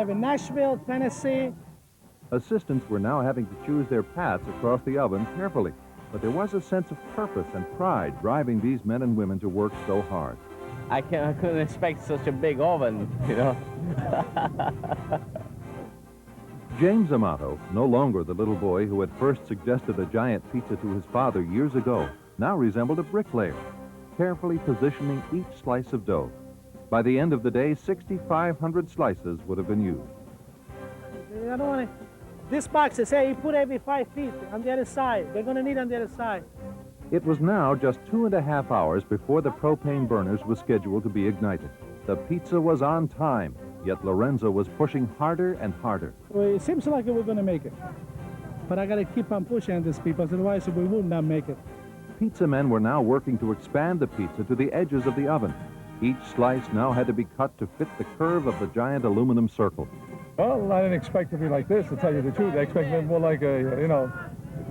have in Nashville, Tennessee. Assistants were now having to choose their paths across the oven carefully, but there was a sense of purpose and pride driving these men and women to work so hard. I couldn't expect such a big oven, you know. James Amato, no longer the little boy who had first suggested a giant pizza to his father years ago, now resembled a bricklayer, carefully positioning each slice of dough. By the end of the day, 6,500 slices would have been used. I don't want to... This box is, hey, you put every 5 feet on the other side. They're going to need on the other side. It was now just 2.5 hours before the propane burners was scheduled to be ignited. The pizza was on time, yet Lorenzo was pushing harder and harder. Well, it seems like we're going to make it. But I got to keep on pushing these people, otherwise we would not make it. Pizza men were now working to expand the pizza to the edges of the oven. Each slice now had to be cut to fit the curve of the giant aluminum circle. Well, I didn't expect it to be like this, to tell you the truth. I expected it more like a, you know,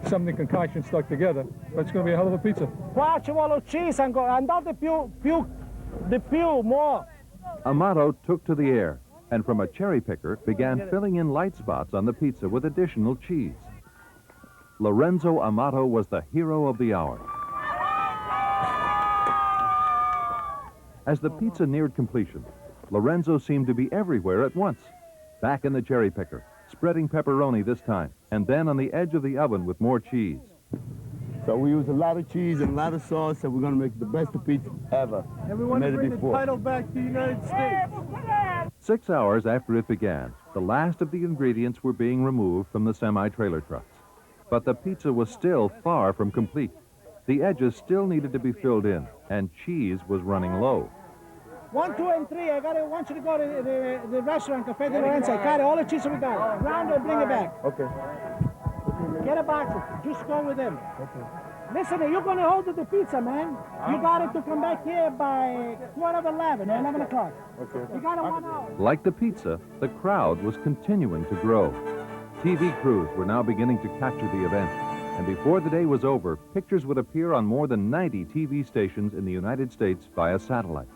something concoction stuck together. But it's going to be a hell of a pizza. Qua ci vuole cheese andate più more. Amato took to the air, and from a cherry picker began filling in light spots on the pizza with additional cheese. Lorenzo Amato was the hero of the hour. As the pizza neared completion, Lorenzo seemed to be everywhere at once. Back in the cherry picker, spreading pepperoni this time, and then on the edge of the oven with more cheese. So we use a lot of cheese and a lot of sauce, and we're going to make the best pizza ever. And we want to bring the title back to the United States. 6 hours after it began, the last of the ingredients were being removed from the semi-trailer trucks. But the pizza was still far from complete. The edges still needed to be filled in, and cheese was running low. 1, 2, and 3. I want you to go to the restaurant, Cafe de Lorenzo. Got it, all the cheese we got. Round it, bring it back. Okay. Get a box. Just go with them. Okay. Listen, you're going to hold the pizza, man. You got it to come back here by 11 or 11 o'clock. Okay. You got it 1 hour. Like the pizza, the crowd was continuing to grow. TV crews were now beginning to capture the event. And before the day was over, pictures would appear on more than 90 TV stations in the United States via satellite.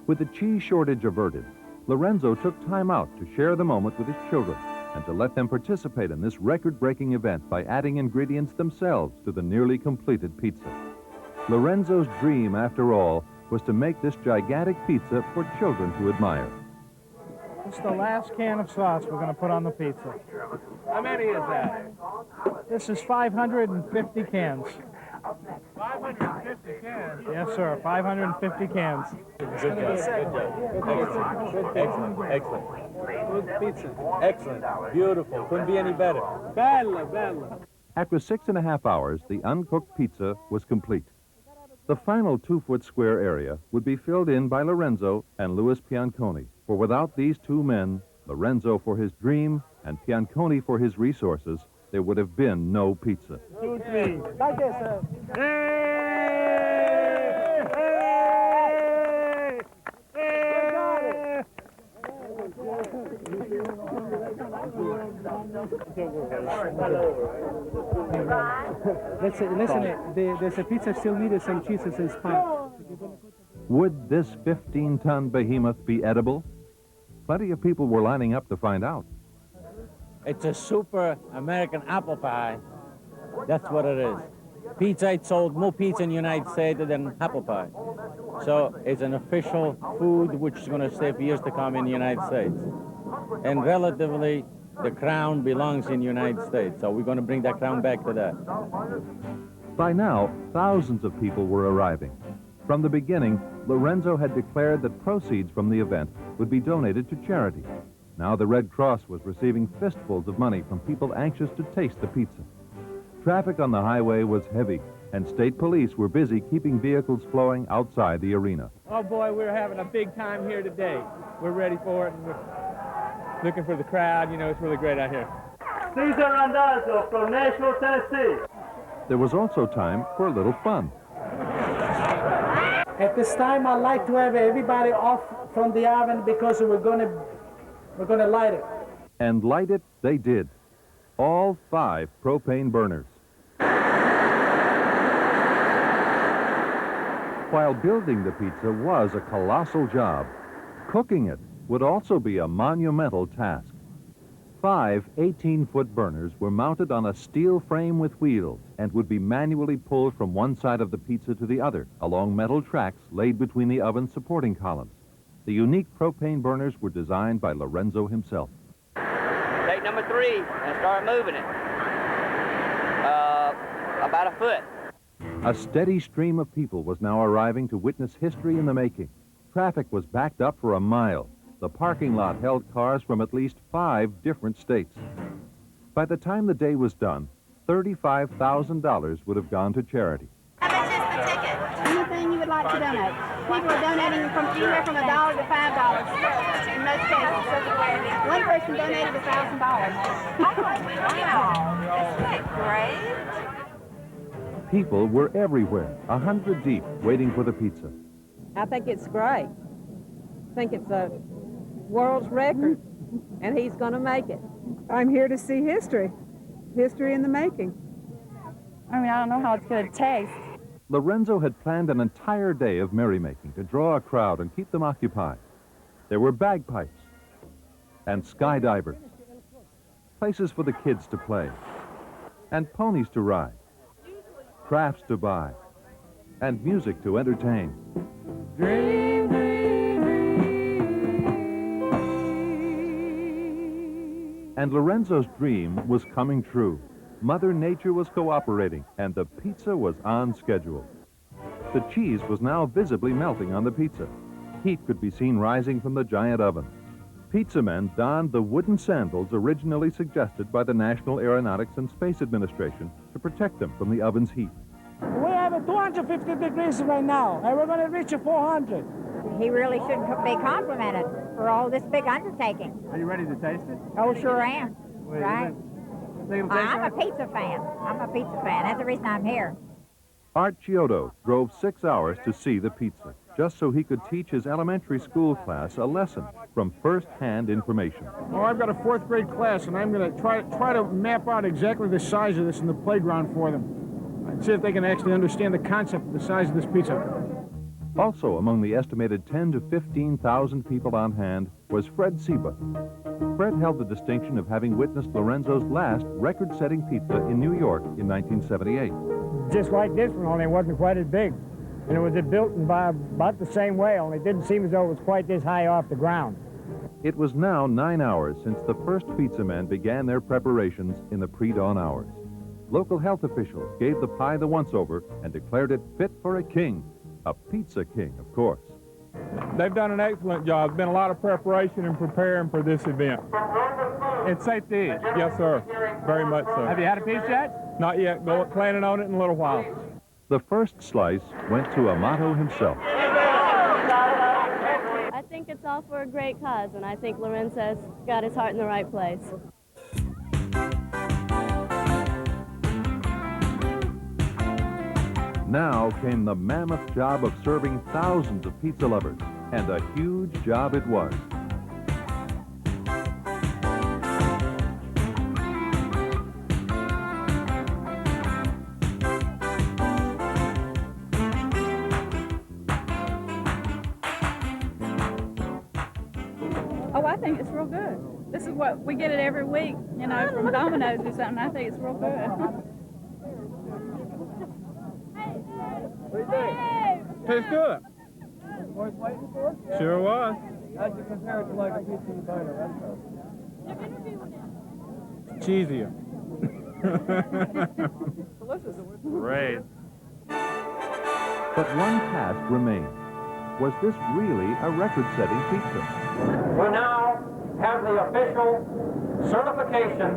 With the cheese shortage averted, Lorenzo took time out to share the moment with his children and to let them participate in this record-breaking event by adding ingredients themselves to the nearly completed pizza. Lorenzo's dream, after all, was to make this gigantic pizza for children to admire. This is the last can of sauce we're going to put on the pizza. How many is that? This is 550 cans. 550 cans. Yes, sir, 550 cans. Good job, Excellent, excellent. Good pizza. Excellent, beautiful, couldn't be any better. Bella, bella. After 6.5 hours, the uncooked pizza was complete. The final 2-foot square area would be filled in by Lorenzo and Louis Pianconi, for without these two men, Lorenzo for his dream and Pianconi for his resources, there would have been no pizza. 2, 3. Like this, sir. Listen, there's a pizza still needed some cheeses and spice. Would this 15-ton behemoth be edible? Plenty of people were lining up to find out. It's a super American apple pie. That's what it is. Pizza, it's sold more pizza in the United States than apple pie. So it's an official food which is going to stay for years to come in the United States. And relatively, the crown belongs in the United States. So we're going to bring that crown back to that. By now, thousands of people were arriving. From the beginning, Lorenzo had declared that proceeds from the event would be donated to charity. Now the Red Cross was receiving fistfuls of money from people anxious to taste the pizza. Traffic on the highway was heavy, and state police were busy keeping vehicles flowing outside the arena. Oh boy, we're having a big time here today. We're ready for it, and we're looking for the crowd. You know, it's really great out here. Cesar Randazzo from Nashville, Tennessee. There was also time for a little fun. At this time, I'd like to have everybody off from the oven because we're gonna light it. And light it they did. All 5 propane burners. While building the pizza was a colossal job, cooking it would also be a monumental task. 5 18-foot burners were mounted on a steel frame with wheels and would be manually pulled from one side of the pizza to the other along metal tracks laid between the oven's supporting columns. The unique propane burners were designed by Lorenzo himself. Take number 3 and start moving it. About a foot. A steady stream of people was now arriving to witness history in the making. Traffic was backed up for a mile. The parking lot held cars from at least 5 different states. By the time the day was done, $35,000 would have gone to charity. How much is the ticket? Anything you would like to donate. People are donating from anywhere from $1 to $5 in most cases. One person donated $1,000. Oh, wow. Isn't that great? People were everywhere, 100 deep, waiting for the pizza. I think it's great. I think it's a world's record, and he's going to make it. I'm here to see history in the making. I mean, I don't know how it's going to taste. Lorenzo had planned an entire day of merrymaking to draw a crowd and keep them occupied. There were bagpipes and skydivers, places for the kids to play, and ponies to ride, crafts to buy, and music to entertain. Dream, dream, And Lorenzo's dream was coming true. Mother Nature was cooperating, and the pizza was on schedule. The cheese was now visibly melting on the pizza. Heat could be seen rising from the giant oven. Pizza men donned the wooden sandals originally suggested by the National Aeronautics and Space Administration to protect them from the oven's heat. We have a 250 degrees right now, and we're going to reach a 400. He really should be complimented for all this big undertaking. Are you ready to taste it? Oh, sure am. Wait, right? I'm a pizza fan. That's the reason I'm here. Art Chiodo drove 6 hours to see the pizza, just so he could teach his elementary school class a lesson from first-hand information. Well, I've got a 4th grade class, and I'm going to try to map out exactly the size of this in the playground for them. And see if they can actually understand the concept of the size of this pizza. Also among the estimated 10 to 15,000 people on hand was Fred Seba. Fred held the distinction of having witnessed Lorenzo's last record-setting pizza in New York in 1978. Just like this one, only it wasn't quite as big. And it was built in by about the same way, only it didn't seem as though it was quite this high off the ground. It was now 9 hours since the first pizza men began their preparations in the pre-dawn hours. Local health officials gave the pie the once-over and declared it fit for a king. A pizza king, of course. They've done an excellent job. There's been a lot of preparation and preparing for this event. It's safe to eat. Yes, sir. Very much so. Have you had a piece yet? Not yet. Planning on it in a little while. The first slice went to Amato himself. I think it's all for a great cause, and I think Lorenzo's got his heart in the right place. Now came the mammoth job of serving thousands of pizza lovers, and a huge job it was. Oh, I think it's real good. This is what we get it every week, you know, from Domino's or something. I think it's real good. What do you think? Tastes good. Worth waiting for? Sure was. How'd you compare it to like a pizza you buy in a restaurant? Cheesier. Delicious. Great. But one task remained. Was this really a record-setting pizza? We now have the official certification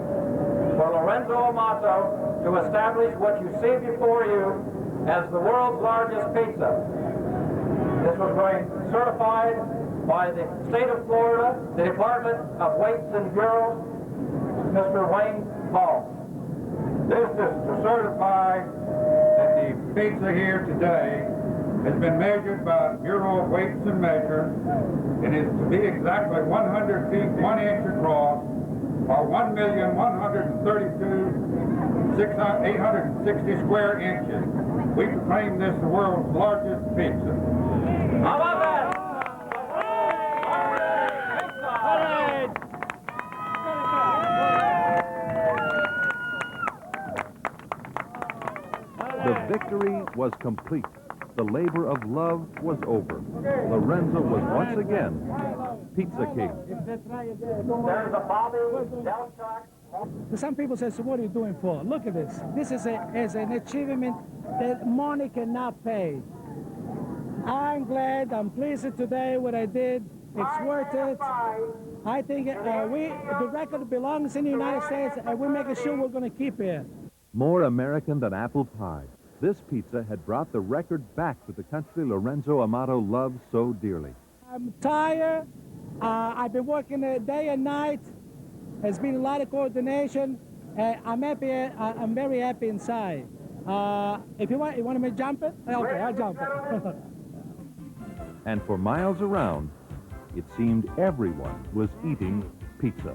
for Lorenzo Amato to establish what you see before you as the world's largest pizza. This was going certified by the state of Florida, the Department of Weights and Bureaus, Mr. Wayne Ball. This is to certify that the pizza here today has been measured by the Bureau of Weights and Measures. It is to be exactly 100 feet 1 inch across, or 1,132,860 square inches. We proclaim this the world's largest pizza. How about that? victory was complete. The labor of love was over. Lorenzo was once again Pizza King. There's a Bobby Delchuk. Some people say, so what are you doing for? Look at this. This is an achievement that money cannot pay. I'm glad, I'm pleased today what I did. It's worth it. I think the record belongs in the United States, and we're making sure we're going to keep it. More American than apple pie, this pizza had brought the record back to the country Lorenzo Amato loved so dearly. I'm tired. I've been working day and night. There's been a lot of coordination. I'm happy. I'm very happy inside. If you want me to jump it? Okay, I'll jump it. And for miles around, it seemed everyone was eating pizza.